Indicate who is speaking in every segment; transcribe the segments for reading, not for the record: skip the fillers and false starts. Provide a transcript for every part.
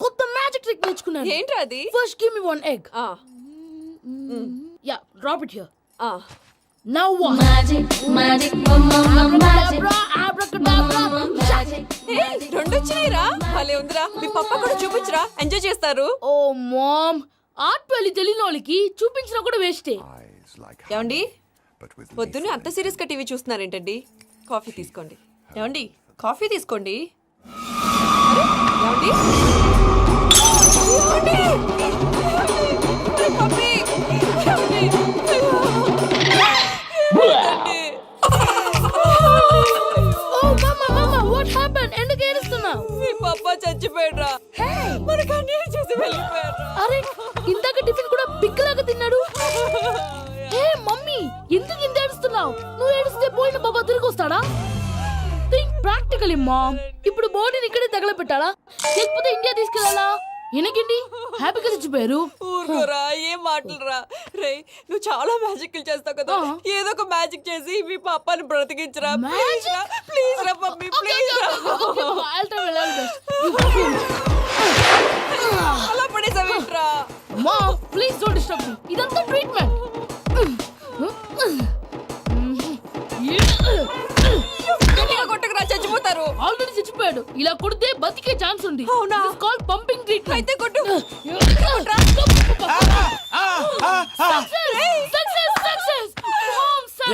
Speaker 1: కొత్త magic trick నేర్చుకున్నాను.
Speaker 2: ఏంట్రా అది?
Speaker 1: First give me one egg. Yeah, drop it here. Now what?
Speaker 3: Magic, magic, mama, magic.
Speaker 1: Abracadabra.
Speaker 2: రెండు వచ్చినాయిరా. భలే ఉందిరా. మీ పప్ప కూడా చూపించరా, ఎంజాయ్ చేస్తారు.
Speaker 1: ఓ మామ్, ఆర్ట్ పెళ్లి తెలియని వాళ్ళకి చూపించినా కూడా వేస్టే.
Speaker 2: ఏమండి, పొద్దున్నే అంత సీరియస్ గా టీవీ చూస్తున్నారేంటండి? కాఫీ తీసుకోండి. ఏమండి, కాఫీ తీసుకోండి. అరే, ఏమండి? ఏమండి? కాఫీ. ఏమండి?
Speaker 1: Oh mama, what happened? ఎందుకు ఏడుస్తున్నావు?
Speaker 2: మీ పప్ప చచ్చిపోయాడురా. మనకు అన్యాయం చేసి వెళ్ళిపోయాడురా.
Speaker 1: అరే, ఇందాక టిఫిన్ కూడా పిక్కలాగా తిన్నాడు. హే మమ్మీ, ఎందుకు ఇంత ఏడుస్తున్నావు? నువ్వు ఏడిస్తే పోయిన బాబా తిరిగి వస్తాడా? Think practically mom. ఇప్పుడు బాడీని ఇక్కడే తగలబెట్టాలా లేకపోతే ఇండియా తీసుకెళ్ళాలా? ఎనకండి హ్యాపీగా చచ్చిపోయారు.
Speaker 2: ఊరుకోరా, ఏం మాటలురా. రే, నువ్వు చాలా మ్యాజిక్ చేస్తావు కదా, ఏదో ఒక మ్యాజిక్ చేసి మీ పాపాని బ్రతికించరా. ప్లీజ్ రా మమ్మీ, ప్లీజ్ రా. అలా పడేసావేంట్రా?
Speaker 1: Mom, please don't disturb me. ఇదంతా ట్రీట్మెంట్.
Speaker 2: కొట్టకురా, చచ్చిపోతారు.
Speaker 1: ఆల్రెడీ చచ్చిపోయాడు. ఇలా కొడితే బతికే ఛాన్స్ ఉంది.
Speaker 2: అవునా?
Speaker 1: It's called pumping treatment.
Speaker 2: అయితే కొట్టు.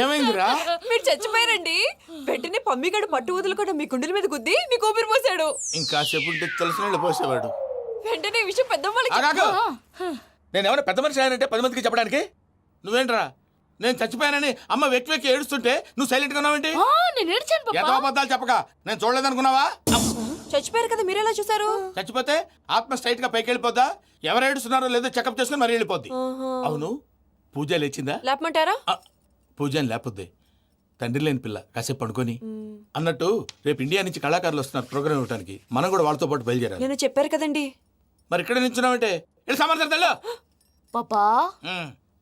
Speaker 4: ఏమైందిరా?
Speaker 2: మీరు చచ్చిపోయారండి. వెంటనే పమ్మిగాడు పట్టు వదులుకుండా మీ గుండెల మీద గుద్ది మీకు ఊపిరి పోసాడు.
Speaker 4: ఇంకా చెప్పుంటే తెలిసిన పోసేవాడు.
Speaker 2: వెంటనే ఈ విషయం పెద్దవాళ్ళకి
Speaker 4: నేను ఎవరైనా పెద్ద మనిషి ఆయనంటే 10 మందికి చెప్పడానికి. నువ్వేంట్రా, నేను చచ్చిపోయానని అమ్మ వెక్కి వెక్కి ఏడుస్తుంటే నువ్వు సైలెంట్ గా ఉన్నావేంటి?
Speaker 1: నేను ఏడ్చాను పాపా.
Speaker 4: ఎంతో అబద్ధాలు చెప్పక నేను చూడలేదనుకున్నావా?
Speaker 2: చచ్చిపోయారు కదా, మీరెలా చూసారు?
Speaker 4: చచ్చిపోతే ఆత్మ స్ట్రైట్ గా పైకి వెళ్ళిపోద్దా? ఎవరు ఏడుస్తున్నారో లేదో చెకప్ చేసుకుని మరీ వెళ్ళిపోద్ది. అవును, పూజ లేచిందా?
Speaker 2: లేపమంటారా?
Speaker 4: పూజ అని లేకపోద్ది. తండ్రి లేని పిల్ల కాసేపు పడుకొని. అన్నట్టు రేపు ఇండియా నుంచి కళాకారులు వస్తున్నారు ప్రోగ్రామ్ ఇవ్వడానికి. మనం కూడా వాళ్ళతో పాటు బయలుదేరాలి.
Speaker 2: నేను చెప్పారు కదండి.
Speaker 4: మరి ఇక్కడ నిల్చున్నావంటే వెళ్ళి సమర్థతల్లో.
Speaker 1: పాపా,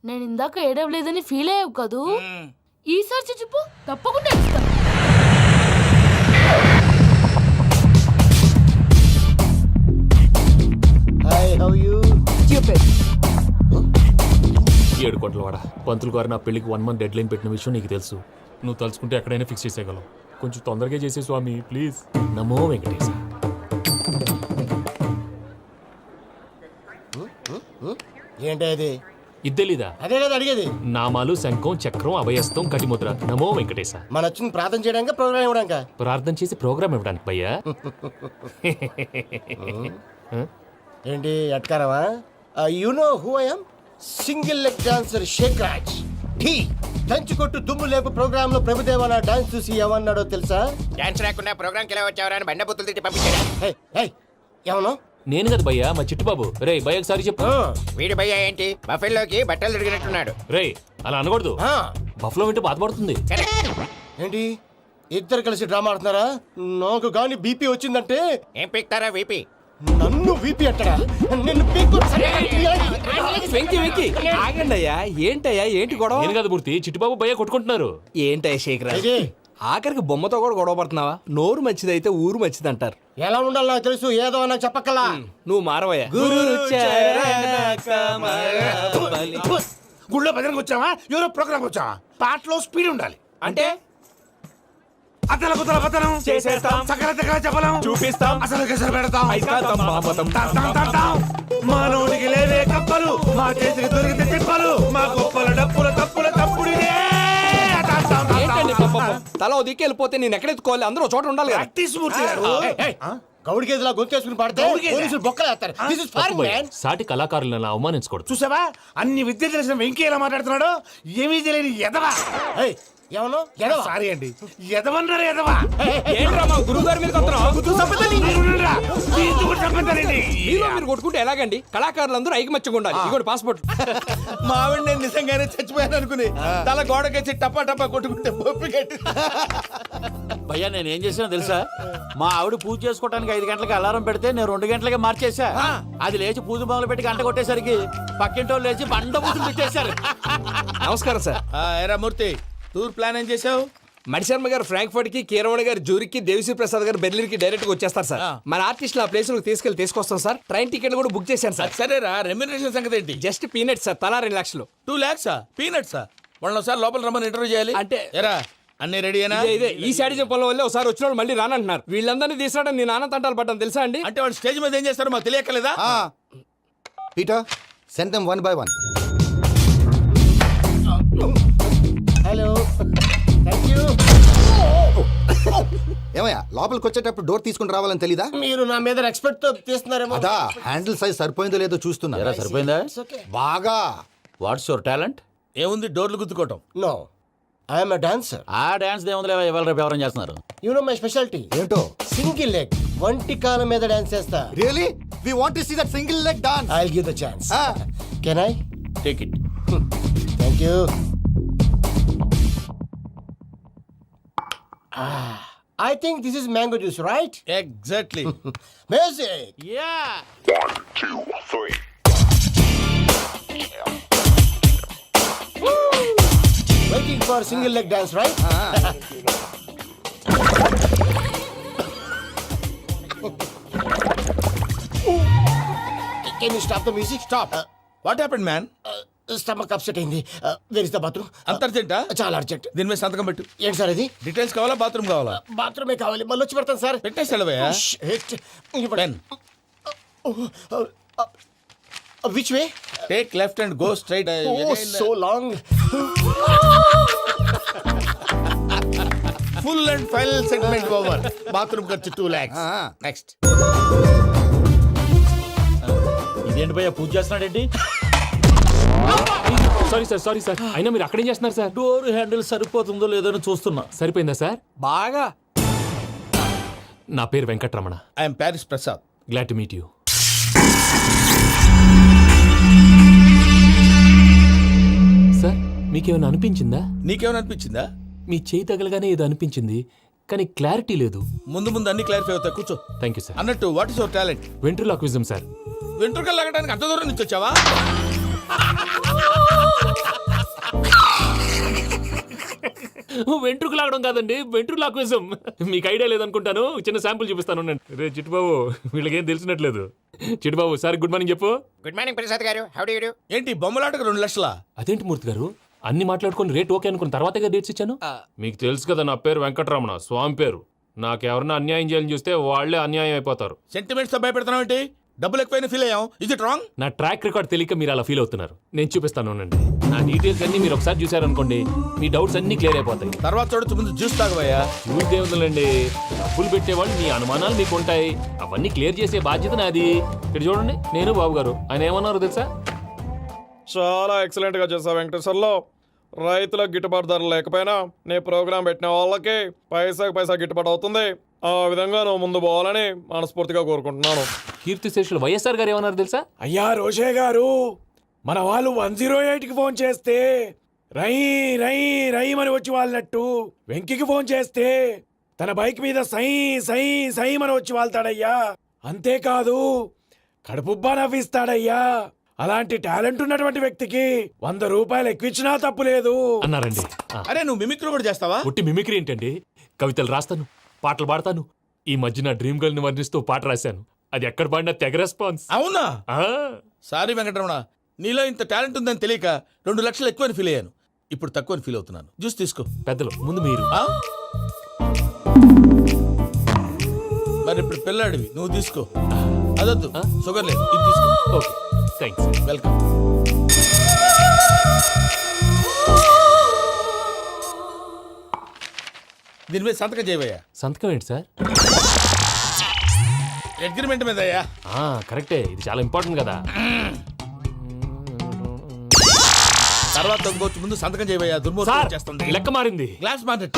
Speaker 1: నేను ఇందాక ఏడవలేదని ఫీల్ అయ్యావు కదూ? ఈసారి చచ్చిపో, తప్పకుండా ఏడుస్తా.
Speaker 5: Hi, how you?
Speaker 6: 7 కోట్ల వాడ పంతులు గారు నా పెళ్లికి 1 మంత్ డెడ్ లైన్ పెట్టిన విషయం నీకు తెలుసు. నువ్వు తలుచుకుంటే ఎక్కడైనా ఫిక్స్ చేసేయగలవు. కొంచెం తొందరగా చేసే స్వామి ప్లీజ్. నమో వెంకటేశ.
Speaker 5: ఏంటి అది?
Speaker 6: ఇది తెలీదా?
Speaker 5: అదే కదా అడిగేది.
Speaker 6: నామాలు, శంఖం, చక్రం, అభయస్తం, కటిముద్ర. నమో వెంకటేశ.
Speaker 5: మన వచ్చింది ప్రార్థన చేయడానికి, ప్రోగ్రామ్ ఇవ్వడానికి.
Speaker 6: ప్రార్థన చేసి ప్రోగ్రామ్ ఇవ్వడానికి భయ్యా.
Speaker 5: ఏంటి ఎట్కారమా? You know who I am? Single leg dancer Shaik Raj. టీ దంచుకొట్టు దుమ్ము లేపు ప్రోగ్రామ్ లో ప్రభుదేవ నా డాన్స్ చూసి ఏమన్నాడో తెలుసా?
Speaker 7: డాన్స్ రాకుండా ప్రోగ్రామ్ కి ఎలా వచ్చావరా అని బండ బుద్ధులు తిట్టి పంపించాడు.
Speaker 5: ఏమను?
Speaker 6: నేను కదా భయ్యా, మా చిట్టుబాబు. రే భయ్య ఒకసారి చెప్పు.
Speaker 7: వీడి భయ్య ఏంటి బఫెల్లోకి బట్టలు తిరిగినట్టున్నాడు.
Speaker 6: రే అలా అనకూడదు. బఫ్లో వింటే బాధపడుతుంది.
Speaker 5: ఏంటి ఇద్దరు కలిసి డ్రామా ఆడుతున్నారా? నాకు గాని బీపీ వచ్చిందంటే
Speaker 7: ఏం పీక్తారా వీపీ?
Speaker 5: నన్ను వీపీ అట్టడా? నిన్ను పీక్కు.
Speaker 8: వెంకీ వెంకీ ఆగండి అయ్యా. ఏంటయ్యా, ఏంటి గొడవ?
Speaker 6: నేను కదా మూర్తి, చిట్టుబాబు భయ్య కొట్టుకుంటున్నారు.
Speaker 8: ఏంటయ్యా శేఖర్, ఆఖరికి బొమ్మతో కూడా గొడవ పడుతున్నావా? నోరు మంచిదైతే ఊరు మంచిది అంటారు.
Speaker 5: ఎలా ఉండాలి నాకు తెలుసు, ఏదో నాకు చెప్పక్కలా.
Speaker 8: నువ్వు మారవయ్యా.
Speaker 4: గుళ్ళో భజనకు వచ్చావా, ఎవరో ప్రోగ్రామ్ వచ్చావా? పాటలో స్పీడ్ ఉండాలి.
Speaker 8: అంటే
Speaker 4: అతల కుతల పతనం
Speaker 8: చేసేస్తాం,
Speaker 4: సకల దగ్గర చెప్పలేం,
Speaker 8: చూపిస్తాం,
Speaker 4: అసలు గసలు పెడతాం,
Speaker 8: అయితాం, మామతం.
Speaker 4: మానవుడికి లేవే కప్పలు, మా చేతికి దొరికితే తిప్పలు, మా గొప్పల డప్పుల తప్పుల తప్పుడిదే.
Speaker 8: ఏంటండి పాపం? తల ఓ దిక్కు వెళ్ళిపోతే నేను ఎక్కడెత్తుకోవాలి? అందరూ ఒక చోట ఉండాలి కదా.
Speaker 4: మూర్తి గారు,
Speaker 5: గౌడి గేదెలా గొంతేసుకుని పాడితే పోలీసులు బొక్కలు వేస్తారు. This is foreign, man.
Speaker 6: సాటి కళాకారులను అవమానించకూడదు.
Speaker 4: చూసావా అన్ని విద్య తెలిసిన వెంకీ ఎలా మాట్లాడుతున్నాడు? ఏమీ తెలియని ఎదవా.
Speaker 5: ఏమను? ఎదవా?
Speaker 4: సారీ అండి, ఎదవన్నారు ఎదవా.
Speaker 8: ఏంట్రా మా గురువు గారి మీద మీలో మీరు కొట్టుకుంటే ఎలాగండి? కళాకారులందరూ ఐకమత్యంగా ఉండాలి. ఇగోటి పాస్పోర్ట్.
Speaker 4: మా ఆవిడ నేను నిజంగానే చచ్చిపోయాను అనుకుని తల గోడకొచ్చి టపా టపా కొట్టుకుంటే పొప్పి కట్టి.
Speaker 9: భయ్యా నేనేం చేసినా తెలుసా? మా ఆవిడ పూజ చేసుకోవడానికి 5 గంటలకి అలారం పెడితే నేను 2 గంటలకి మార్చేసా. అది లేచి పూజ మొదలు పెట్టి గంట కొట్టేసరికి పక్కింటోళ్ళు లేచి బండ పూజలు పెట్టేశారు.
Speaker 8: నమస్కారం సార్.
Speaker 4: ఎరా మూర్తి, టూర్ ప్లాన్ ఏం చేసావు?
Speaker 8: మణిశర్మ గారు ఫ్రాంక్ఫర్ట్ కి, కీరవాణి గారు జూరిక్ కి, దేవిశ్రీ ప్రసాద్ గారు బెర్లిన్ కి డైరెక్ట్ గా వచ్చేస్తారు సార్. మన ఆర్టిస్ట్ ఆ ప్లేస్ తీసుకొస్తాం సార్. ట్రైన్ టికెట్ కూడా బుక్ చేశాను సార్.
Speaker 4: సరేరా, రెమ్యూనరేషన్ సంగతి ఏంటి?
Speaker 8: జస్ట్ పీనట్ సార్, తలా 2 లక్షలు.
Speaker 4: 2 lakhs పీనట్సా? వాళ్ళని ఒకసారి లోపల రమ్మని ఇంటర్వ్యూ చేయాలి.
Speaker 8: అంటే
Speaker 4: ఎరా అన్ని రెడీ అయినా?
Speaker 8: ఇదే ఈ శాడిజం పొలం వల్లే ఒకసారి వచ్చిన వాళ్ళు మళ్ళీ రానంటున్నారు. వీళ్ళందరినీ తీసుకురావడం నేను నాన్న తంటాలు పడ్డాను తెలుసా అండి.
Speaker 4: అంటే వాళ్ళు స్టేజ్ మీద ఏం చేస్తారో మాకు తెలియక్కలేదా?
Speaker 10: Peter send them 1 by 1.
Speaker 5: Hello, thank you.
Speaker 10: ఏమయ్యా లోపలికి వచ్చేటప్పుడు డోర్ తీసుకుని రావాలని తెలీదా?
Speaker 5: మీరు నా మీద రెస్పెక్ట్ తో తీస్తున్నారేమో.
Speaker 10: అదా హ్యాండిల్ సైజ్ సరిపోయిందో లేదో చూస్తున్నా.
Speaker 9: ఎరా సరిపోయిందా?
Speaker 10: బాగా.
Speaker 9: What's your talent?
Speaker 4: ఏముంది, డోర్లు గుద్దుకోవటం.
Speaker 5: No, I'm a dancer.
Speaker 9: ఆ డాన్స్ దేవుందిలే, ఇవాళ రేపు ఎవరైనా చేస్తున్నారు.
Speaker 5: You know my speciality.
Speaker 10: ఏంటో?
Speaker 5: సింగిల్ లెగ్, వంటి కాలం మీద డాన్స్ చేస్తా.
Speaker 10: Really we want to see that single leg dance.
Speaker 5: I will give the chance. Can I?
Speaker 9: Take it.
Speaker 5: Thank you. I think this is mango juice, right?
Speaker 4: Exactly.
Speaker 5: Music.
Speaker 9: Yeah.
Speaker 5: Waiting for single leg dance, right? Can you stop the music? Stop.
Speaker 4: What happened man?
Speaker 5: Stomach upset అయింది. Where is the bathroom?
Speaker 4: అంత అర్జెంటా?
Speaker 5: చాలా urgent.
Speaker 4: దీని మీద సంతకం పెట్టు.
Speaker 5: ఏంటి sir ఇది?
Speaker 4: Details కావాలా, బాత్రూమ్ కావాలా?
Speaker 5: బాత్రూమే కావాలి, మళ్ళీ వచ్చి పెడతాను సార్.
Speaker 4: పెట్టేసి వెళ్ళవయ్యా. Pen.
Speaker 5: Which way?
Speaker 4: Take left and go straight.
Speaker 5: So long.
Speaker 4: Full and final segment over. Bathroom ఖర్చు 2 lakhs. నెక్స్ట్.
Speaker 9: ఇదేంటి భయ్యా, పూజ చేస్తున్నాడేంటి?
Speaker 6: Sorry sir. అయినా మీరు అక్కడేం చేస్తున్నారు సార్?
Speaker 9: డోర్ హ్యాండిల్ సరిపోతుందో లేదో అని చూస్తున్నా.
Speaker 6: సరిపోయిందా సార్?
Speaker 8: బాగా.
Speaker 6: నా పేరు Venkataramana.
Speaker 4: I'm Paris Prasad.
Speaker 6: Glad to meet you. Sir, మీకేమైనా అనిపించిందా?
Speaker 4: నీకేమైనా అనిపించిందా?
Speaker 6: మీ చేయి తగలగానే ఏదో అనిపించింది, కానీ క్లారిటీ లేదు.
Speaker 4: ముందు అన్ని క్లారిఫై అవుతాయి, కూర్చో.
Speaker 6: Thank you sir.
Speaker 4: అన్నట్టు what is your talent?
Speaker 6: Ventriloquism sir.
Speaker 4: వెంట్రుకలు లాగడానికి అంత దూరం నుంచి వచ్చావా?
Speaker 6: వెంట్రుకు లాగడం కాదండి, వెంట్రులాక్విజం. మీకు ఐడియా లేదనుకుంటాను, చిన్న శాంపుల్ చూపిస్తాను. రే చిట్టుబాబు, వీళ్ళకేం తెలిసినట్లేదు. చిట్టుబాబు, సార్ గుడ్ మార్నింగ్ చెప్పు.
Speaker 7: Good morning Prasad garu. How do you do?
Speaker 4: ఏంటి బొమ్మలాటకు 2 లక్షలా?
Speaker 6: అదేంటి మూర్తి గారు, అన్ని మాట్లాడుకొని రేట్ ఓకే అనుకున్న తర్వాతగా డేట్స్ ఇచ్చాను. మీకు తెలుసు కదా నా పేరు వెంకటరమణ, స్వామి పేరు. నాకెవరన్నా అన్యాయం చేయాలని చూస్తే వాళ్ళే అన్యాయం అయిపోతారు.
Speaker 4: సెంటిమెంట్స్ తో భయపెడతావు ఏంటి? డబ్బులు ఎక్కువైనా ఫీల్ అయ్యాం. Is it wrong?
Speaker 6: నా ట్రాక్ రికార్డ్ తెలియక మీరు అలా ఫీల్ అవుతున్నారు. నేను చూపిస్తాను ఉండండి. నా డీటెయిల్స్ అన్ని మీరు ఒకసారి చూసారనుకోండి, మీ డౌట్స్ అన్ని క్లియర్ అయిపోతాయి.
Speaker 4: తర్వాత చూడొచ్చు, ముందు జ్యూస్ తాగబోయా.
Speaker 6: చూసి దేవుందండి, డబ్బులు పెట్టేవాళ్ళు మీ అనుమానాలు మీకు ఉంటాయి, అవన్నీ క్లియర్ చేసే బాధ్యత నాది. ఇక్కడ చూడండి, నేను బాబు గారు. ఆయన ఏమన్నారు తెలుసా?
Speaker 11: చాలా ఎక్సలెంట్ గా చేసావు వెంకటేశ్వర్లో. రైతులకు గిట్టుబాటు ధర లేకపోయినా నీ ప్రోగ్రాం పెట్టిన వాళ్ళకి పైసాకి పైసా గిట్టుబాటు అవుతుంది. ఆ విధంగా నువ్వు ముందు పోవాలని మనస్ఫూర్తిగా కోరుకుంటున్నాను.
Speaker 6: కీర్తి శేషులు వైఎస్ఆర్ గారు ఏమన్నారు తెలుసా?
Speaker 11: అయ్యా రోషే గారు, మన వాళ్ళు 108కి ఫోన్ చేస్తే రై రై రై అని వచ్చి వాళ్ళనట్టు, వెంకికి ఫోన్ చేస్తే తన బైక్ మీద సై సై సై అని వచ్చి వాళ్తాడయ్యా. అంతేకాదు కడుపుబ్బా నవ్విస్తాడయ్యా. అలాంటి టాలెంట్ ఉన్నటువంటి వ్యక్తికి 100 రూపాయలు ఎక్కువచ్చినా తప్పు లేదు
Speaker 6: అన్నారండి.
Speaker 4: అరే నువ్వు మిమిక్రీ కూడా చేస్తావా?
Speaker 6: ఒట్టి మిమిక్రీ ఏంటండి, కవితలు రాస్తాను, పాటలు పాడతాను. ఈ మధ్య నా డ్రీమ్ గర్ల్ ని వర్ణిస్తూ పాట రాశాను. అది ఎక్కడ పాడినా తెగ రెస్పాన్స్.
Speaker 4: అవునా? సారీ వెంకటరమణ, నీలో ఇంత టాలెంట్ ఉందని తెలియక 2 లక్షలు ఎక్కువని ఫీల్ అయ్యాను. ఇప్పుడు తక్కువని ఫీల్ అవుతున్నాను. జ్యూస్ తీసుకో.
Speaker 6: పెద్దలు ముందు మీరు.
Speaker 4: మరి ఇప్పుడు పిల్లాడివి, నువ్వు తీసుకో. అదొద్దు, షుగర్ లేదు, ఇది తీసుకో.
Speaker 6: Okay, thanks.
Speaker 4: వెల్కమ్. దీని మీద సంతకం చేయవయ్యా.
Speaker 6: సంతకం ఏంటి సార్?
Speaker 4: అగ్రిమెంట్ మీద అయ్యా.
Speaker 6: కరెక్టే, ఇది చాలా ఇంపార్టెంట్ కదా.
Speaker 4: తర్వాత ఇంకొచ్చి ముందు సంతకం చేయవయ్యా. దుర్మోహం చేస్తుంది.
Speaker 6: లెక్క మారింది.
Speaker 4: Glass market.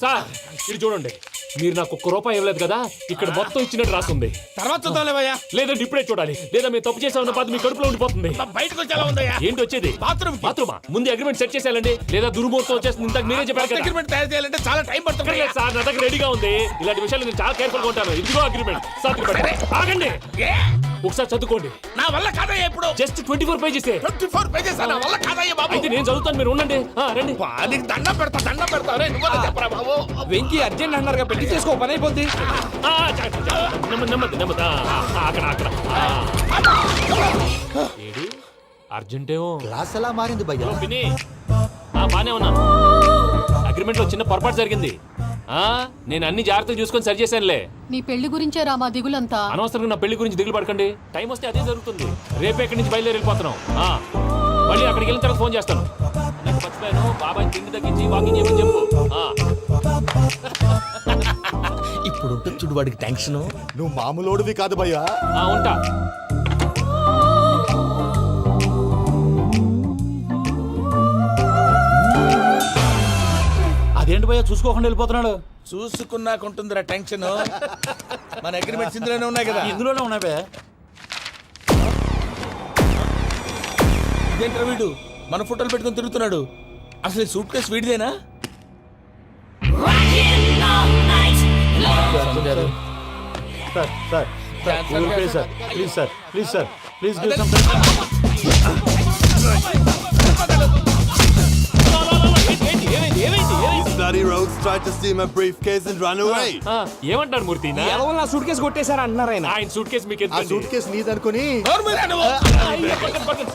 Speaker 6: సార్ ఇది చూడండి, మీరు నాకు 1 రూపాయి ఇవ్వలేదు కదా, ఇక్కడ మొత్తం ఇచ్చినట్టు రాస్తుంది.
Speaker 4: తర్వాత చూద్దాంలేవయ్యా.
Speaker 6: లేదంటే ఇప్పుడే చూడాలి, లేదా మీరు తప్పు చేసామన్న బాధ మీ కడుపులో ఉండిపోతుంది.
Speaker 4: బయటకు వచ్చేలా ఉందయ్యా.
Speaker 6: ఏంటి వచ్చేది?
Speaker 4: బాత్రూమా?
Speaker 6: ముందు అగ్రిమెంట్ సెట్ చేసేయాలండి, లేదా దుర్మూర్తం వచ్చేస్తుంది. ఇంతకు మీరే చెప్పారు కదా.
Speaker 4: అగ్రిమెంట్ తయారు చేయాలంటే చాలా టైం పడుతుంది.
Speaker 6: లేదు సార్, నా దగ్గర రెడీగా ఉంది. ఇలాంటి విషయాలు నేను చాలా కేర్ఫుల్ గా ఉంటాను. ఇదిగో అగ్రిమెంట్. ఆగండి. ఒకసారి చదువుకోండి.
Speaker 4: నా వల్ల కాదయ్యా ఇప్పుడు.
Speaker 6: Just 24 pages.
Speaker 4: 24 పేజెస్ నా వల్ల కాదయ్యా బాబు.
Speaker 6: అయితే నేను చదువుతాను, మీరు ఉండండి. రండి.
Speaker 4: నీకు దండం పెడతా రే నువ్వు చెప్పరా బాబు.
Speaker 8: వెంకీ అర్జెంట్ అన్నారుగా, పెళ్లి చేసుకో, పని అయిపోద్ది.
Speaker 6: నెమ్మది నెమ్మది. అక్కడ అక్కడ. ఏడి అర్జెంటేమో.
Speaker 10: క్లాస్ ఎలా మారింది భయ్యా?
Speaker 6: హలో పిన్ని, బానే ఉన్నాను. అగ్రిమెంట్ లో చిన్న పొరపాటు జరిగింది. నేను అన్ని జాగ్రత్తలు చూసుకొని సరి చేశానులే.
Speaker 3: నీ పెళ్లి గురించే రా మా దిగులంతా.
Speaker 6: అనవసరంగా నా పెళ్లి గురించి దిగులు పడకండి. టైం వస్తే అదే జరుగుతుంది. రేపే ఇక్కడి నుంచి బయలుదేరి వెళ్ళిపోతున్నాం. మళ్ళీ అక్కడికి వెళ్ళిన తర్వాత ఫోన్ చేస్తాను. నాకు మర్చిపోయాను, బాబాయ్ తిండి తగ్గించి వాకింగ్ చేయమని చెప్పు.
Speaker 4: ఇప్పుడు ఉంటుంది చూడు వాడికి టెన్షన్.
Speaker 10: నువ్వు మామూలోడివి కాదు భయ్యా.
Speaker 6: ఉంటా.
Speaker 9: అదేంటి భయ్యా చూసుకోకుండా వెళ్ళిపోతున్నాడు?
Speaker 4: చూసుకున్నాకుంటుందిరా టెన్షన్. మన అగ్రిమెంట్స్ ఇందులోనే ఉన్నాయి కదా.
Speaker 9: ఇందులోనే ఉన్నాయి భయ్యా.
Speaker 4: ఇదేంట్రా వీడు మన ఫోటోలు పెట్టుకొని తిరుగుతున్నాడు. అసలు ఈ సూట్ కేసు వీడిదేనా?
Speaker 9: ప్లీజ్
Speaker 6: ఏమంటారు మూర్తి?
Speaker 8: ఎవరు నా సూట్ కేసు కొట్టేశారా అంటున్నారు ఆయన.
Speaker 6: ఆయన సూట్ కేసు మీకు
Speaker 10: ఆ సూట్ కేసు నీదనుకుని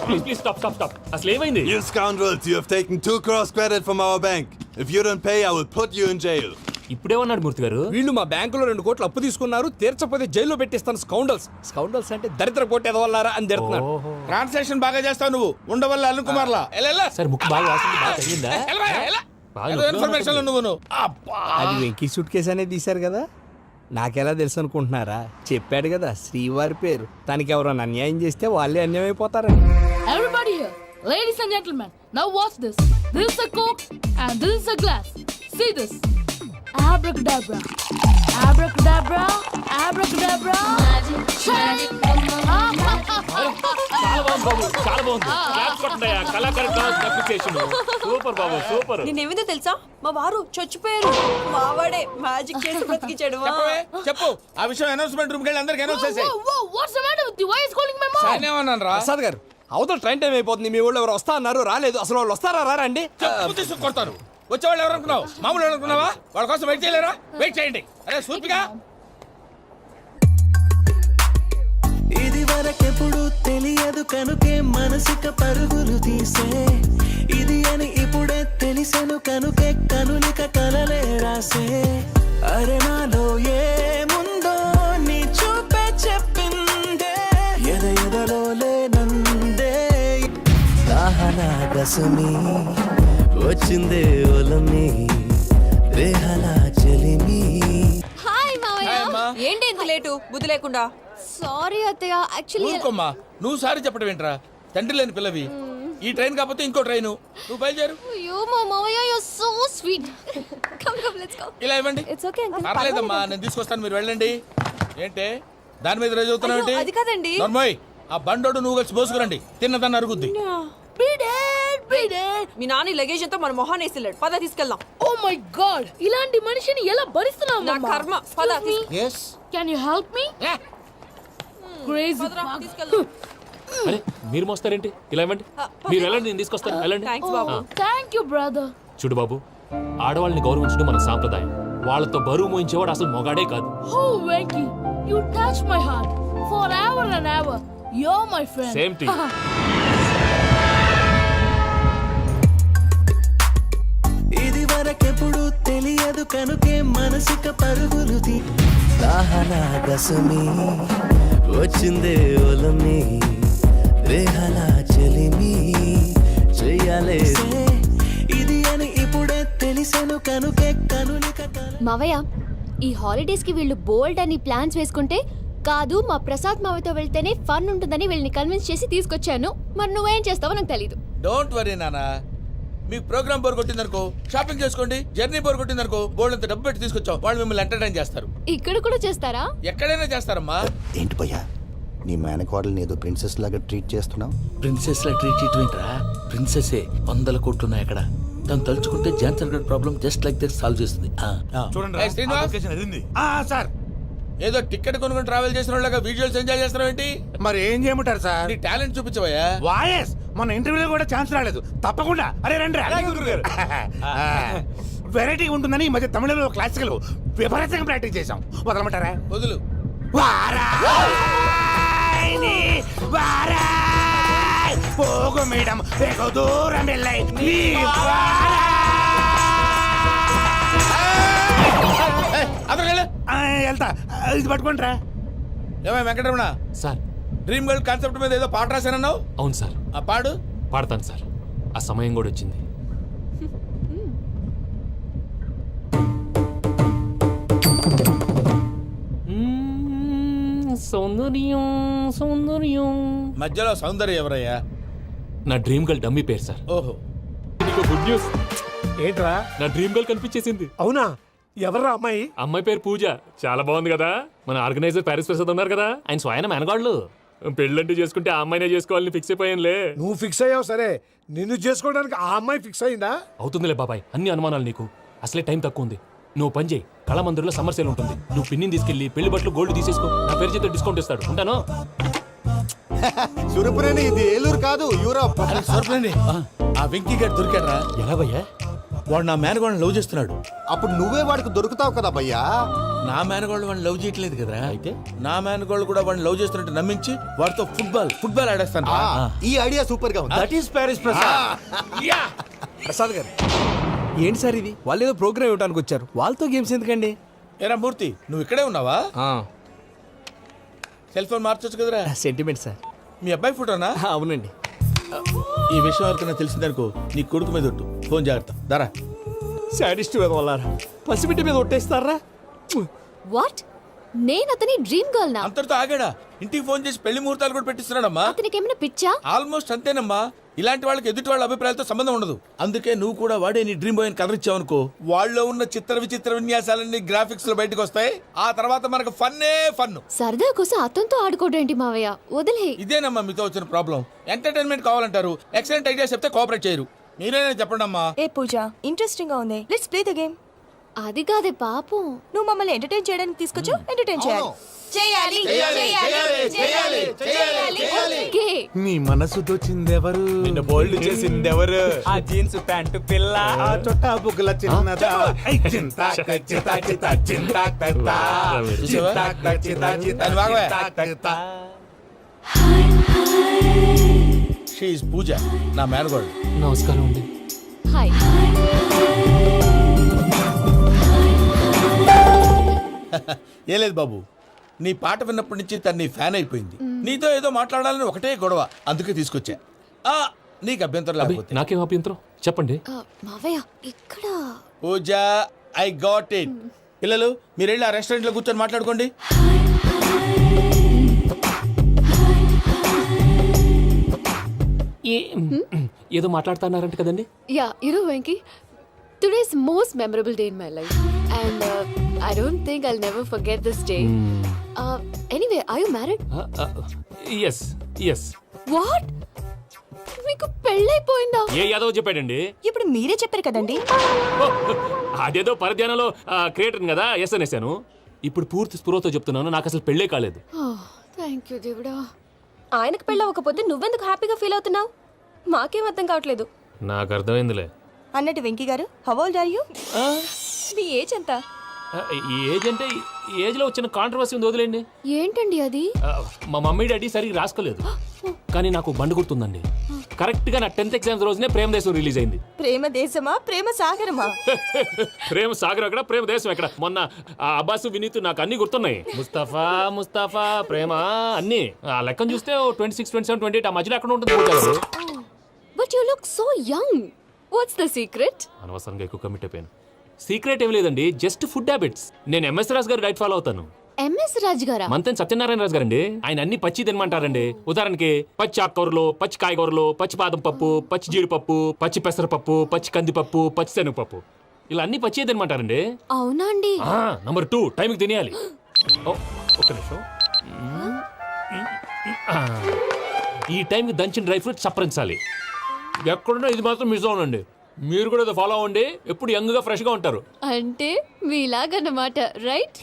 Speaker 6: ప్లీజ్ స్టాప్. అసలు ఏమైంది?
Speaker 11: You scoundrels, you have taken 2 crores credit from our bank. If you don't pay, I will put you in jail.
Speaker 6: ఇప్పుడేమన్నాడు మూర్తి గారు?
Speaker 8: వీళ్ళు మా బ్యాంకులో 2 కోట్లు అప్పు తీసుకున్నారు, తీర్చపోతే జైల్లో పెట్టిస్తాను. స్కౌండల్స్ అంటే దరిద్ర కోట ఎదవల్లారా అని తిడుతున్నారు.
Speaker 4: ట్రాన్సాక్షన్ బాగా చేస్తావు నువ్వు. ఉండవల్ల అల్లు కుమార్లా
Speaker 6: సార్ ముక్కు బాగా వాసింది, బాగా తగ్గిందా? బాగా నొప్పిగా
Speaker 4: ఇన్ఫర్మేషన్
Speaker 6: ఉంది.
Speaker 4: నువ్వు
Speaker 8: అది వెంకీ సూట్ కేసు అనేది తీశారు కదా, నాకెలా తెలుసు అనుకుంటున్నారా? చెప్పాడు కదా శ్రీవారి పేరు. తనకి ఎవరైనా అన్యాయం చేస్తే వాళ్ళే అన్యాయం అయిపోతారని.
Speaker 1: Everybody here, ladies and gentlemen, now watch this. This is a Coke and this is a glass. See this. Abracadabra. Abracadabra. Abracadabra.
Speaker 3: Magic,
Speaker 6: చాలా బాగుంది బాబు, చాలా బాగుంది. క్లాప్స్ కొట్టండి. కళాకారు అప్లికేషన్ సూపర్ బాబు, సూపర్.
Speaker 2: నేనేమిందో తెలుసా, మా వారు చచ్చిపోయారు. మావాడే మ్యాజిక్ చేసి బ్రతికించాడు.
Speaker 4: చెప్పు ఆ విషయం అనౌన్స్మెంట్ రూమ్ కి వెళ్ళి అందరికి అనౌన్స్ చేసేయ్.
Speaker 1: Whoa, what's the matter with you? Why is calling my mom?
Speaker 4: నేనేమన్నాను రా?
Speaker 8: ప్రసాద్ గారు, అవతల ట్రైన్ టైం అయిపోతుంది. మీ వాళ్ళు ఎవరు వస్తా అన్నారు, రాలేదు. అసలు వాళ్ళు వస్తారా రారా అండి?
Speaker 4: చెప్పు తీసుకు కొడతారు. వచ్చేవాళ్ళు ఎవరు అనుకున్నావు? మామూలు అనుకున్నావా? వాళ్ళ కోసం వెయిట్ చేయలేరా? వెయిట్ చేయండి. అరే సూపిగా.
Speaker 12: ఇది వరకెప్పుడు తెలియదు కనుకే మనసుక పరుగులు తీసే, ఇది అని ఇప్పుడే తెలిసెను కనుకే కనులిక కలలే రాసే. అరే నాలో ఏముందో నీ చూపే చెప్పిందే, ఎదలో లేనందే. దాహనా గసమి వచ్చిందే ఒలమి, రేహలా చెలిమి.
Speaker 2: హాయ్ మావయ్య. ఏంటి ఇంత లేటు? బుద్ధి లేకుండా.
Speaker 3: సారీ అత్తయ్య, యాక్చువల్లీ
Speaker 4: ఊరుకోమ్మా. నువ్వు సారి చెప్పడం ఏంట్రా? తండ్రి లేని పిల్లవి. ఈ ట్రైన్ కాకపోతే ఇంకో ట్రైన్. నువ్వు బయలుదేరు.
Speaker 3: అయ్యో మా మావయ్య, you are so sweet. Come let's go.
Speaker 4: ఇలా ఇవ్వండి.
Speaker 3: It's okay uncle.
Speaker 4: పర్లేదమ్మా, నేను తీసుకొస్తాను, మీరు వెళ్ళండి. ఏంటే దాని మీద రోజు అవుతున్నావు ఏంటి?
Speaker 2: అది కాదండి.
Speaker 4: నర్మోయ్, ఆ బండోడు నువ్వు కలిసి పోసుకురండి. తిన్నదాన్ని అరుగుద్ది.
Speaker 2: మీ నాన్న లగేజ్ అంతా మన మొహాన్ని వేసిల్లాడు. పద తీసుకెళ్దాం.
Speaker 1: Oh my god, ఇలాంటి మనిషిని ఎలా భరిస్తున్నావు?
Speaker 2: నా కర్మ. పద
Speaker 5: yes
Speaker 1: Can you help me? Crazy.
Speaker 2: తీసుకెళ్దాం.
Speaker 6: అరే మీరు మోస్తారేంటి? ఇలా ఇవ్వండి. మీరు వెళ్ళండి, నేను తీసుకొస్తాను. వెళ్ళండి.
Speaker 2: Thanks Babu.
Speaker 1: Thank you, brother.
Speaker 6: చూడు బాబు, ఆడవాళ్ళని గౌరవించడం మన సాంప్రదాయం. వాళ్ళతో బరువు మోయించేవాడు అసలు మొగాడే కాదు.
Speaker 1: Oh, Venky, you touch my heart forever and ever. You're my friend.
Speaker 6: Same to you.
Speaker 12: ఇది వరకెప్పుడు తెలియదు కనుకే మనసుక పరుగులు తీ. దాహనా గసమి వచ్చిందే ఒలమి, రేహలా చెలిమి చెయ్యాలే. ఇది అని ఇప్పుడే తెలిసెను కనుకే కనులిక
Speaker 3: మావయ్య, ఈ హాలిడేస్ కి వీళ్ళు బోల్డ్ అని ప్లాన్స్ వేసుకుంటే, కాదు మా ప్రసాద్ మావయ్యతో వెళ్తేనే ఫన్ ఉంటుందని వీళ్ళని కన్విన్స్ చేసి తీసుకొచ్చాను. మరి నువ్వేం చేస్తావో నాకు తెలీదు.
Speaker 4: డోంట్ వరీ నానా. మీకు ప్రోగ్రామ్ బోర్ కొట్టిందనుకో షాపింగ్ చేసుకోండి. జర్నీ బోర్ కొట్టిందనుకో బోర్డు అంత డబ్బు పెట్టి తీసుకొచ్చాం. వాళ్ళు మిమ్మల్ని ఎంటర్టైన్ చేస్తారు.
Speaker 3: ఇక్కడ కూడా చేస్తారా?
Speaker 4: ఎక్కడైనా చేస్తారమ్మా.
Speaker 10: ఏంటి భయ్యా, నీ మేనకోడల్ని ఏదో ప్రిన్సెస్ లాగా ట్రీట్ చేస్తున్నావు?
Speaker 4: ప్రిన్సెస్ లా ట్రీట్ చేయటమేంట్రా? ప్రిన్సెస్ 100 కోట్లు ఉన్నాయి అక్కడ. తను తలుచుకుంటే జాన్సన్ గడ్ problem just like that solve చేస్తుంది.
Speaker 9: చూడండి
Speaker 4: సార్ ఏదో టికెట్ కొనుక్కొని ట్రావెల్ చేసిన వాళ్ళగా విజువల్స్ ఎంజాయ్ చేస్తున్నావు ఏంటి?
Speaker 11: మరి ఏం చేయమంటారు సార్?
Speaker 4: నీ టాలెంట్ చూపించవయ్యా.
Speaker 11: వాయస్ మన ఇంటర్వ్యూలో కూడా ఛాన్స్ రాలేదు. తప్పకుండా అరే రండి వెరైటీ ఉంటుందని ఈ మధ్య తమిళంలో క్లాసికల్ విపరీతంగా ప్రాక్టీస్ చేశాం. వదలమంటారా?
Speaker 4: వదులు.
Speaker 11: వారాయని వారాయ్ పోగు మేడం వెగు దూరం వెళ్ళై నీ వెళ్తా. ఇది పట్టుకుంటారా?
Speaker 4: ఏమై Venkataramana,
Speaker 6: sir.
Speaker 4: Dream girl concept మీద ఏదో పాట రాశానన్నావు.
Speaker 6: అవును సార్.
Speaker 4: ఆ పాడు.
Speaker 6: పాడతాను సార్. ఆ సమయం కూడా వచ్చింది. సౌందర్యం సౌందర్యం.
Speaker 4: మధ్యలో సౌందర్య ఎవరయ్యా?
Speaker 6: నా డ్రీమ్ గర్ల్ డమ్మీ పేరు సార్.
Speaker 4: ఓహో,
Speaker 6: నీకు గుడ్ న్యూస్.
Speaker 11: ఏంట్రా?
Speaker 6: నా డ్రీమ్ గర్ల్ కనిపించేసింది.
Speaker 11: అవునా? ఎవరా అమ్మాయి?
Speaker 6: అమ్మాయి పేరు పూజ. చాలా బాగుంది కదా. మన ఆర్గనైజర్ ప్యారిస్ ప్రసాద్ ఉన్నారు కదా, ఆయన స్వయం మెనగాళ్ళు. పెళ్ళంటూ చేసుకుంటే ఆ అమ్మాయినే చేసుకోవాలని ఫిక్స్ అయిపోయానులే.
Speaker 11: నువ్వు ఫిక్స్ అయ్యావు సరే, నిన్ను చేసుకోవడానికి ఆ అమ్మాయి ఫిక్స్ అయిందా?
Speaker 6: అవుతుందిలే బాబాయ్, అన్ని అనుమానాలు నీకు. అసలే టైం తక్కువ ఉంది. నువ్వు పని చేయి, కళామందిర్లో సమ్మర్ సేల్ ఉంటుంది. నువ్వు పిన్నిని తీసుకెళ్లి పెళ్లి బట్టలు గోల్డ్ తీసేసుకో. నా పేరు చేత డిస్కౌంట్ ఇస్తాడు. ఉంటాను.
Speaker 10: సురపురేని ఇది ఏలూరు కాదు, యూరోప్.
Speaker 4: ఆ వెంకీ గారు దొరికాడరా?
Speaker 6: ఎలా భయ్యా?
Speaker 4: వాడు నా మేనగోళ్ళని లవ్ చేస్తున్నాడు.
Speaker 10: అప్పుడు నువ్వే వాడికి దొరుకుతావు కదా భయ్యా.
Speaker 4: నా మేనగోళ్ళు వాడిని లవ్ చేయట్లేదు కదరా.
Speaker 6: అయితే
Speaker 4: నా మేనగోళ్ళు కూడా వాడిని లవ్ చేస్తున్నట్టు నమ్మించి వాడితో ఫుట్బాల్ ఆడేస్తాను.
Speaker 10: ఈ ఐడియా సూపర్ గా ఉంది.
Speaker 9: That is Paris Prasad.
Speaker 8: Prasad గారు, ఏంటి సార్ ఇది? వాళ్ళు ఏదో ప్రోగ్రామ్ ఇవ్వడానికి వచ్చారు, వాళ్ళతో గేమ్స్ ఎందుకండి?
Speaker 4: ఏరా మూర్తి, నువ్వు ఇక్కడే ఉన్నావా? సెల్ ఫోన్ మార్చొచ్చు కదరా.
Speaker 8: Sentiment sir.
Speaker 4: మీ అబ్బాయి ఫోటోనా?
Speaker 8: అవునండి.
Speaker 4: ఈ విషయం ఎవరికైనా తెలిసిందనుకో, నీ కొడుకు మీద ఒట్టు. ఫోన్ జాగ్రత్త. దారా.
Speaker 8: సాడిస్ట్ మీద వాళ్ళారా? పసిబిడ్డ మీద ఒట్టేస్తారా?
Speaker 3: వాట్? నేను అతని డ్రీమ్ గర్ల్ నా?
Speaker 4: అంతటితో ఆగాడా? ఇంటికి ఫోన్ చేసి పెళ్లి ముహూర్తాలు కూడా పెట్టిస్తున్నాడమ్మా.
Speaker 3: అతనికి ఏమైనా పిచ్చా?
Speaker 4: ఆల్మోస్ట్ అంతేనమ్మా. ఇలాంటి వాళ్ళకి ఎదుటి వాళ్ళ అభిప్రాయాలతో సంబంధం ఉండదు. అందుకే నువ్వు కూడా వాడే నీ డ్రీమ్ బాయ్ కవర్ ఇచ్చావనుకో, వాళ్ళలో ఉన్న చిత్ర విచిత్ర విన్యాసాలన్నీ గ్రాఫిక్స్ లో బయటకు వస్తాయి. ఆ తర్వాత మనకు ఫన్నే ఫన్.
Speaker 3: సరదా కోసం అతనితో ఆడుకోవడేంటి మావయ్య? వదిలే.
Speaker 4: ఇదేనమ్మా మీతో వచ్చిన ప్రాబ్లం. ఎంటర్టైన్మెంట్ కావాలంటారు, ఎక్సలెంట్ ఐడియా చెప్తే కోఆపరేట్ చేయరు. మీరేనా చెప్పండి అమ్మా.
Speaker 2: ఏ పూజ, ఇంట్రెస్టింగ్ గా ఉంది. Let's play the game.
Speaker 3: అది కాదే పాపం.
Speaker 2: నువ్వు మమ్మల్ని ఎంటర్టైన్ చేయడానికి తీసుకొచ్చు. ఎంటర్టైన్ చేయాలి.
Speaker 3: ఓకే.
Speaker 11: నీ మనసు దోచిందెవరు?
Speaker 8: నిన్న బోల్డ్ చేసింది ఎవరు? ఆ జీన్స్ ప్యాంటు పిల్ల,
Speaker 11: ఆ చొట్టా బుగ్గల చిన్నదా. ఐ చింతా కచ్చితా చితా చింతా కత్తా. చింతా కచ్చితా చితా చింతా కత్తా.
Speaker 4: షీ ఈజ్ పూజ, నా మేనగోడు.
Speaker 6: నమస్కారం అండి.
Speaker 3: హాయ్.
Speaker 4: ఏ లేదు బాబు, నీ పాట విన్నప్పటి నుంచి తను నీ ఫ్యాన్ అయిపోయింది. నీతో ఏదో మాట్లాడాలని ఒకటే గొడవ, అందుకే తీసుకొచ్చా. నీకు అభ్యంతరం
Speaker 6: అబ్బే,
Speaker 4: లేకపోతే.
Speaker 6: నాకేం అభ్యంతరం చెప్పండి.
Speaker 3: మావయ్య ఇక్కడ.
Speaker 4: పూజ, ఐ గాట్ ఇట్. పిల్లలు మీరు వెళ్ళి ఆ రెస్టారెంట్ లో కూర్చొని మాట్లాడుకోండి.
Speaker 6: ఏదో మాట్లాడుతున్నారంట కదండి.
Speaker 3: Yeah, Venky, today's most memorable day in my life, and I don't think I'll never forget this day. Anyway, are you married?
Speaker 6: Yes yes.
Speaker 3: What? మీకు పెళ్ళైపోయిందా?
Speaker 6: ఏ యాదవ్ చెప్పాడండి?
Speaker 2: ఇప్పుడు మీరే చెప్పారు కదండి.
Speaker 6: అదేదో పరధ్యానంలో క్రియేటర్ కదా ఎస్ అనేసాను. ఇప్పుడు పూర్తి స్పృహతో చెప్తున్నాను, నాకు అసలు పెళ్ళే కాలేదు.
Speaker 3: థ్యాంక్ యూ దేవుడా.
Speaker 2: ఆయనకు పెళ్ళవకపోతే నువ్వెందుకు హ్యాపీగా ఫీల్ అవుతున్నావు? మాకేం అర్థం కావట్లేదు.
Speaker 6: నాకు అర్థమైందిలే.
Speaker 2: అన్నట్టు వెంకీ గారు, హౌ ఓల్డ్ ఆర్ యు? మీ ఏజ్ ఎంత?
Speaker 6: ఈ ఏజ్ అంటే ఈ ఏజ్ లో వచ్చిన కాంట్రవర్సీ ఉంది, వదిలేండి.
Speaker 3: ఏంటండి అది?
Speaker 6: మా మమ్మీ డాడీ సరిగ్గా రాసుకోలేదు, కానీ నాకు బండి గుర్తుందండి. కరెక్ట్ గా నా 10th ఎగ్జామ్స్ రోజునే ప్రేమ దేశం రిలీజ్ అయింది.
Speaker 2: ప్రేమ దేశమా, ప్రేమ సాగరమా?
Speaker 6: ప్రేమ సాగర్ ఎక్కడ, ప్రేమ దేశం ఎక్కడ? మొన్న ఆ అబ్బాసు వినీత్ నాకు అన్ని గుర్తున్నాయి. ముస్తఫా ప్రేమ అన్ని ఆ లెక్కను చూస్తే 26, 27, 28 ఆ మధ్యలో ఎక్కడ ఉంటుంది?
Speaker 3: But you look so young. What's the secret?
Speaker 6: అనవసరంగా ఎక్కువ కమిట్ అయిపోయాను. సీక్రెట్ ఏం లేదండి, జస్ట్ ఫుడ్ హ్యాబిట్స్. నేను ఎంఎస్ రాజు గారు డైట్ ఫాలో అవుతాను.
Speaker 3: ఎంఎస్ రాజ్ గారా?
Speaker 6: మంతెన్ సత్యనారాయణ రాజు గారండి. ఆయన అన్ని పచ్చి తినమంటారండి. ఉదాహరణకి పచ్చి ఆకుకూరలు, పచ్చి కాయగూరలు, పచ్చి బాదం పప్పు, పచ్చి జీడిపప్పు, పచ్చి పెసరపప్పు, పచ్చి కందిపప్పు, పచ్చి శనగపప్పు, ఇలా అన్ని పచ్చి తినమంటారండి.
Speaker 3: అవునా అండి?
Speaker 6: నంబర్ 2, టైంకి తినేయాలి. ఒక్క నిమిషం. ఈ టైంకి దంచిన డ్రై ఫ్రూట్స్ సప్పరించాలి. ఎక్కడున్నా ఇది మాత్రం మిస్ అవునండి. మీరు కూడా ఇది ఫాలో అవ్వండి, ఎప్పుడు యంగ్ గా ఫ్రెష్ గా ఉంటారు.
Speaker 3: అంటే మీలాగన్నమాట, రైట్?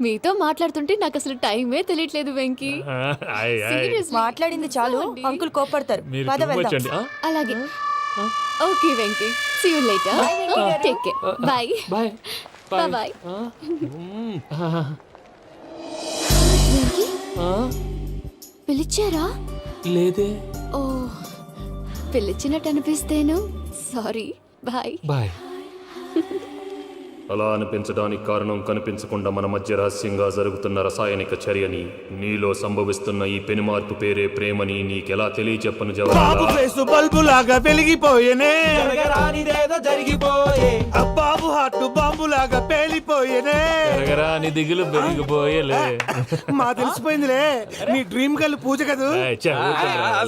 Speaker 3: మీతో మాట్లాడుతుంటే నాకు అసలు టైమే తెలియట్లేదు వెంకీ. Seriously.
Speaker 2: మాట్లాడింది చాలు, అంకుల్ కోపడతారు.
Speaker 6: మీరు
Speaker 2: పద
Speaker 6: too much
Speaker 2: వెళ్దాం.
Speaker 6: అండి.
Speaker 3: అలాగే. Okay Venky, see you later. Take care. Bye.
Speaker 6: Bye
Speaker 3: bye. పిలిచారా?
Speaker 6: లేదే.
Speaker 3: ఓ, పిలిచినట్టు అనిపిస్తేను సారీ. బాయ్.
Speaker 6: బాయ్.
Speaker 13: అలా అనిపించడానికి కారణం కనిపించకుండా మన మధ్య రహస్యంగా జరుగుతున్న రసాయనిక చర్యని, నీలో సంభవిస్తున్న ఈ పెనుమార్పు పేరే ప్రేమని నీకెలా తెలియచెప్పను జవాబు.
Speaker 8: బల్బు లాగా వెలిగిపోయేనే,
Speaker 12: జరిగిపోయే
Speaker 8: బాబు హార్ట్ బాంబు లాగా పేలిపోయేనే.
Speaker 6: ఎరగరా నీ దిగులు పెరిగిపోయేలే.
Speaker 8: మా తెలిసిపోయిందిలే, నీ డ్రీమ్ గర్ల్ పూజ కదూ.
Speaker 6: ఏయ్, చ్చ,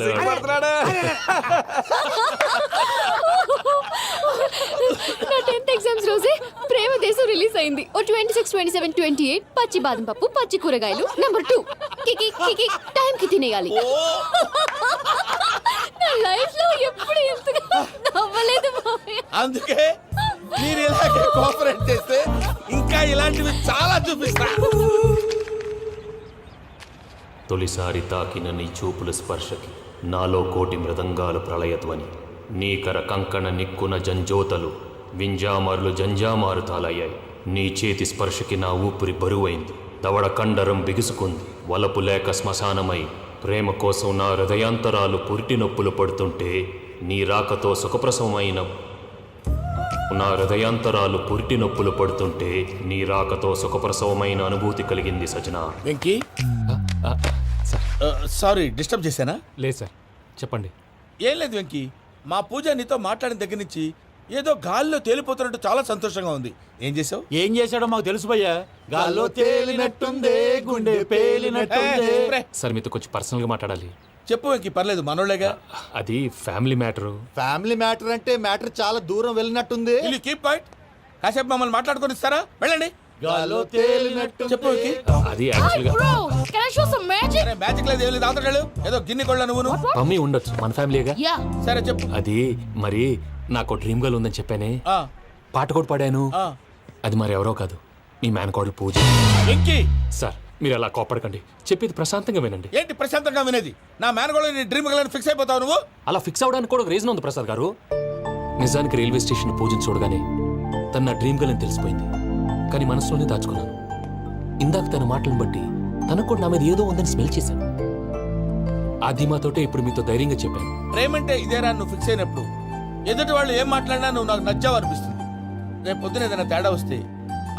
Speaker 6: ఊరుకోరా.
Speaker 3: నా 10th ఎగ్జామ్స్ రోజే ప్రేమ దేశం రిలీజ్ అయింది. ఓ 26, 27, 28 పచ్చి బాదం పప్పు, పచ్చి కూరగాయలు. నెంబర్ 2 కికి కికి టైం కి తినేయాలి. నా లైఫ్ లో ఎప్పుడు ఎంతగా నవ్వలేదు మామయ్య.
Speaker 4: అందుకే మీరు ఇలాగే కోఆపరేట్ చేస్తే ఇంకా ఇలాంటివి చాలా చూపిస్తా.
Speaker 13: తొలిసారి తాకిన నీ చూపుల స్పర్శకి నాలో కోటి మృదంగాలు ప్రళయధ్వని. నీకర కంకణ నిక్కున జంజోతలు వింజామారులు జంజామారు తాలయ్యాయి. నీ చేతి స్పర్శకి నా ఊపిరి బరువైంది, దవడ కండరం బిగుసుకుంది. వలపు లేక శ్మశానమై ప్రేమ కోసం నా హృదయాంతరాలు పురిటి నొప్పులు పడుతుంటే, నీ రాకతో సుఖప్రసవమైన నా హృదయాంతరాలు పురిటి నొప్పులు పడుతుంటే నీ రాకతో సుఖప్రసవమైన అనుభూతి కలిగింది సజనా.
Speaker 4: వెంకీ, సారీ డిస్టర్బ్ చేశానా?
Speaker 6: లేదు సార్, చెప్పండి.
Speaker 4: ఏం లేదు వెంకీ, మా పూజ నీతో మాట్లాడిన దగ్గర నుంచి ఏదో గాల్లో తేలిపోతున్నట్టు చాలా సంతోషంగా ఉంది. ఏం చేసావు?
Speaker 9: ఏం చేశాడో మాకు తెలుసు భయ్యా. గాల్లో తేలినట్టుందే, గుండె పేలినట్టుందే.
Speaker 6: సార్ మీతో కొంచెం పర్సనల్ గా మాట్లాడాలి.
Speaker 4: చెప్పు వెంకీ, పర్లేదు మనోళ్ళేగా.
Speaker 6: అది ఫ్యామిలీ మ్యాటరు.
Speaker 10: ఫ్యామిలీ మ్యాటర్ అంటే మ్యాటర్ చాలా దూరం వెళ్ళినట్టుంది.
Speaker 4: Will you keep quiet? కాసేపు మమ్మల్ని మాట్లాడుకొని ఇస్తారా? వెళ్ళండి.
Speaker 9: గాల్లో తేలినట్టు
Speaker 4: చెప్పు వెంకీ.
Speaker 6: అది యాక్చువల్ గా
Speaker 1: Bro, can I show some magic?
Speaker 4: అరే మ్యాజిక్ లేదు, ఏం లేదు, ఆతడాలు ఏదో గిన్నె కొళ్ళ నువ్వును.
Speaker 6: మమ్మీ ఉండొచ్చు, మన ఫ్యామిలీగా.
Speaker 1: Yeah.
Speaker 4: సరే చెప్పు.
Speaker 6: అది మరి నాకు డ్రీమ్ గర్ల్ ఉందని చెప్పానే,
Speaker 4: ఆ,
Speaker 6: పాట కూడా పాడాను.
Speaker 4: ఆ.
Speaker 6: అది మరి ఎవరో కాదు, మీ మేనకోడలు పూజ.
Speaker 4: వెంకీ,
Speaker 6: సార్ మీరు అలా కోపడకండి, చెప్పేది ప్రశాంతంగా వినండి.
Speaker 4: ఏంటి ప్రశాంతంగా వినేది? నా మేనగోళ్ళు నీ డ్రీమ్ గలని ఫిక్స్ అయిపోతావు నువ్వు.
Speaker 6: అలా ఫిక్స్ అవడానికి కూడా ఒక రీజన్ ఉంది ప్రసాద్ గారు. నిజానికి రైల్వే స్టేషన్ పూజను చూడగానే తన నా డ్రీమ్ గర్ల్ అని తెలిసిపోయింది, కానీ మనసులోనే దాచుకున్నాను. ఇందాక తన మాటలను బట్టి తనకు కూడా నా మీద ఏదో ఉందని స్మెల్ చేశాను. ఆ ధీమాతోటే ఇప్పుడు మీతో ధైర్యంగా చెప్పాను.
Speaker 4: ప్రేమంటే ఇదేరా నువ్వు ఫిక్స్ అయినప్పుడు ఎదుటి వాళ్ళు ఏం మాట్లాడినా నువ్వు నాకు నచ్చావు అనిపిస్తుంది. రేపు పొద్దున ఏదైనా తేడా వస్తే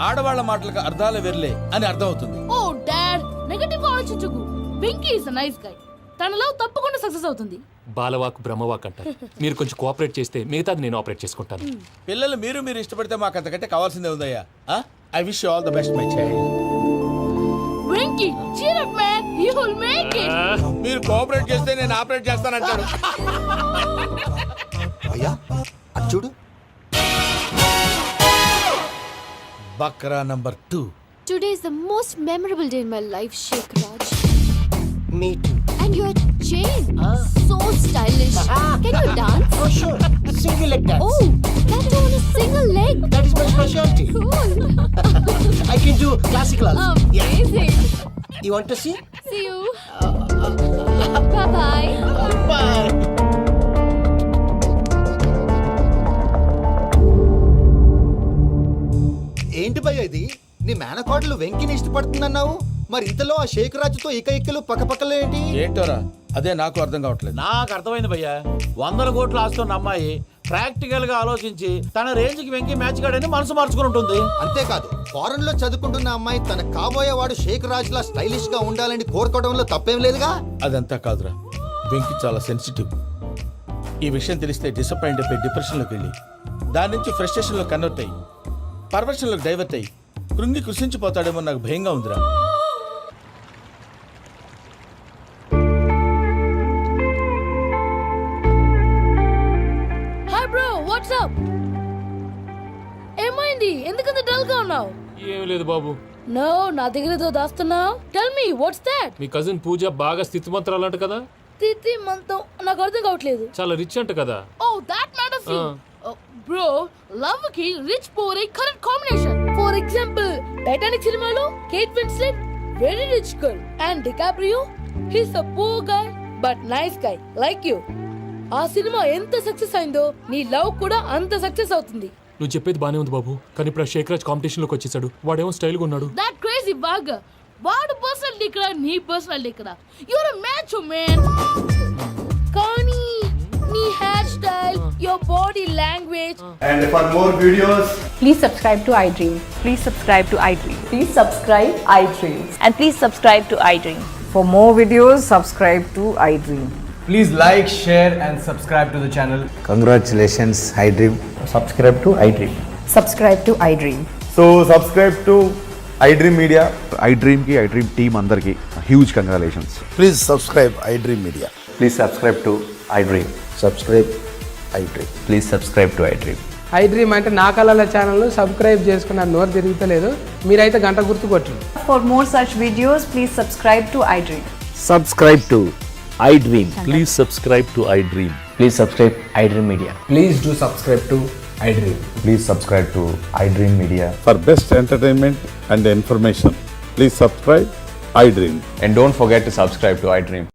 Speaker 4: ఆడవాళ్ల మాటలకు అర్థాలు వెర్లే అని అర్థం అవుతుంది.
Speaker 1: ఓ డాడ్, నెగటివ్ ఆలోచించకు. Venky is a nice guy. తన లవ్ తప్పకుండా సక్సెస్ అవుతుంది.
Speaker 6: బాలవాక్ బ్రహ్మవాక్ అంటారు. మీరు కొంచెం కోఆపరేట్ చేస్తే మిగతాది నేను ఆపరేట్ చేసుకుంటాను.
Speaker 4: పిల్లలు మీరు ఇష్టపడితే మాకు అంతకంటే కావాల్సిందే ఉందయ్యా. I wish you all the best my child.
Speaker 1: Venky, cheer up man, you will make it.
Speaker 4: మీరు కోఆపరేట్ చేస్తే నేను ఆపరేట్ చేస్తానంటాడు.
Speaker 10: అయ్యా అది చూడు.
Speaker 4: Bakra number 2.
Speaker 3: Today is the most memorable day in my life, Sheikh Raj.
Speaker 5: Me too.
Speaker 3: And your chain, so stylish. Can you dance?
Speaker 5: Oh sure. Single leg dance.
Speaker 3: Oh, that too on a single leg.
Speaker 5: That is my specialty.
Speaker 3: Cool.
Speaker 5: I can do classical also.
Speaker 3: Amazing.
Speaker 5: You want to see?
Speaker 3: See you. Bye-bye.
Speaker 5: Bye. ఏంటి భయ్య ఇది? నీ మేనకోడలు వెంకిని ఇష్టపడుతుందన్నావు, మరి ఇంతలో ఆ షేక్ రాజుతో ఇకలు పక్కపక్కలు ఏంటి?
Speaker 4: ఏంటోరా, అదే నాకు అర్థం కావట్లేదు.
Speaker 9: నాకు అర్థమైంది భయ్యా. 100 కోట్లు ఆస్తున్న అమ్మాయి ప్రాక్టికల్ గా ఆలోచించి తన రేంజ్ కి వెంకి మ్యాచ్ కాడని మనసు మార్చుకుని ఉంటుంది.
Speaker 5: అంతేకాదు, ఫారెన్ లో చదువుకుంటున్న అమ్మాయి తన కాబోయేవాడు షేక్ రాజ్ లా స్టైలిష్ గా ఉండాలని కోరుకోవడంలో తప్పేం లేదుగా.
Speaker 4: అదంతా కాదురా, వెంకి చాలా సెన్సిటివ్. ఈ విషయం తెలిస్తే డిసప్పాయింట్ అయిపోయి డిప్రెషన్లోకి వెళ్ళి దాని నుంచి ఫ్రస్ట్రేషన్లో కన్వర్ట్ అయ్యి పర్వర్షన్లోకి డైవర్ట్ అయ్యి కృంగి కృషించిపోతాడేమో నాకు భయంగా ఉందిరా.
Speaker 1: Hi bro, what's up? ఏమైంది, ఎందుకంత డల్ గా ఉన్నావు?
Speaker 6: ఏం లేదు బాబు.
Speaker 1: నో, నా దగ్గర ఏదో దాస్తున్నావు. Tell me what's that?
Speaker 6: మీ కజిన్ పూజ బాగా స్థితిమంతరాలంట కదా,
Speaker 1: తిత్తి మంతం నాకు అర్థం కావట్లేదు.
Speaker 6: చాలా రిచ్ అంట కదా.
Speaker 1: Oh that matters. Bro love కి rich poor correct combination. For example Titanic సినిమాలో Kate Winslet very rich girl and DiCaprio he's a poor guy but nice guy like you. ఆ సినిమా ఎంత సక్సెస్ అయిందో నీ love కూడా అంత success అవుతుంది.
Speaker 6: నువ్వు చెప్పేది బానే ఉంది బాబు, కానీ ఇప్పుడు షేక్ రాజ్ కాంపిటీషన్ లోకి వచ్చేసాడు. వాడేమో స్టైల్ గా ఉన్నాడు.
Speaker 1: దట్ క్రేజీ బాగ్. వాడు పర్సనల్ ఇక్కడ నీ పర్సనల్ ఇక్కడ యూర్ మ్యాచ్ మ్యాన్. కానీ నీ hair style your body language.
Speaker 12: And for more videos,
Speaker 2: Please subscribe to iDream. Please subscribe to iDream. Please subscribe iDream. And please subscribe to iDream. For more videos, subscribe to iDream.
Speaker 12: please like, share and subscribe to the channel.
Speaker 10: Congratulations, iDream.
Speaker 12: Subscribe to iDream.
Speaker 2: Subscribe to iDream.
Speaker 12: So subscribe to iDream Media.
Speaker 10: iDream ki iDream team andarki huge congratulations. Please subscribe iDream Media.
Speaker 12: Please subscribe to iDream.
Speaker 10: Subscribe iDream.
Speaker 12: Please subscribe to iDream.
Speaker 8: I dream అంటే నా కళల channel subscribe చేసుకున్న నోరు తిరుగుతలేదు. మీరైతే గంట గుర్తు కొట్టండి.
Speaker 2: For more such videos, please subscribe to iDream.
Speaker 10: Subscribe to iDream.
Speaker 13: Please subscribe to I dream.
Speaker 12: Please subscribe iDream Media.
Speaker 8: Please do subscribe to I dream.
Speaker 10: Please subscribe to iDream Media.
Speaker 11: For best entertainment and information, please subscribe iDream.
Speaker 12: And don't forget to subscribe to iDream.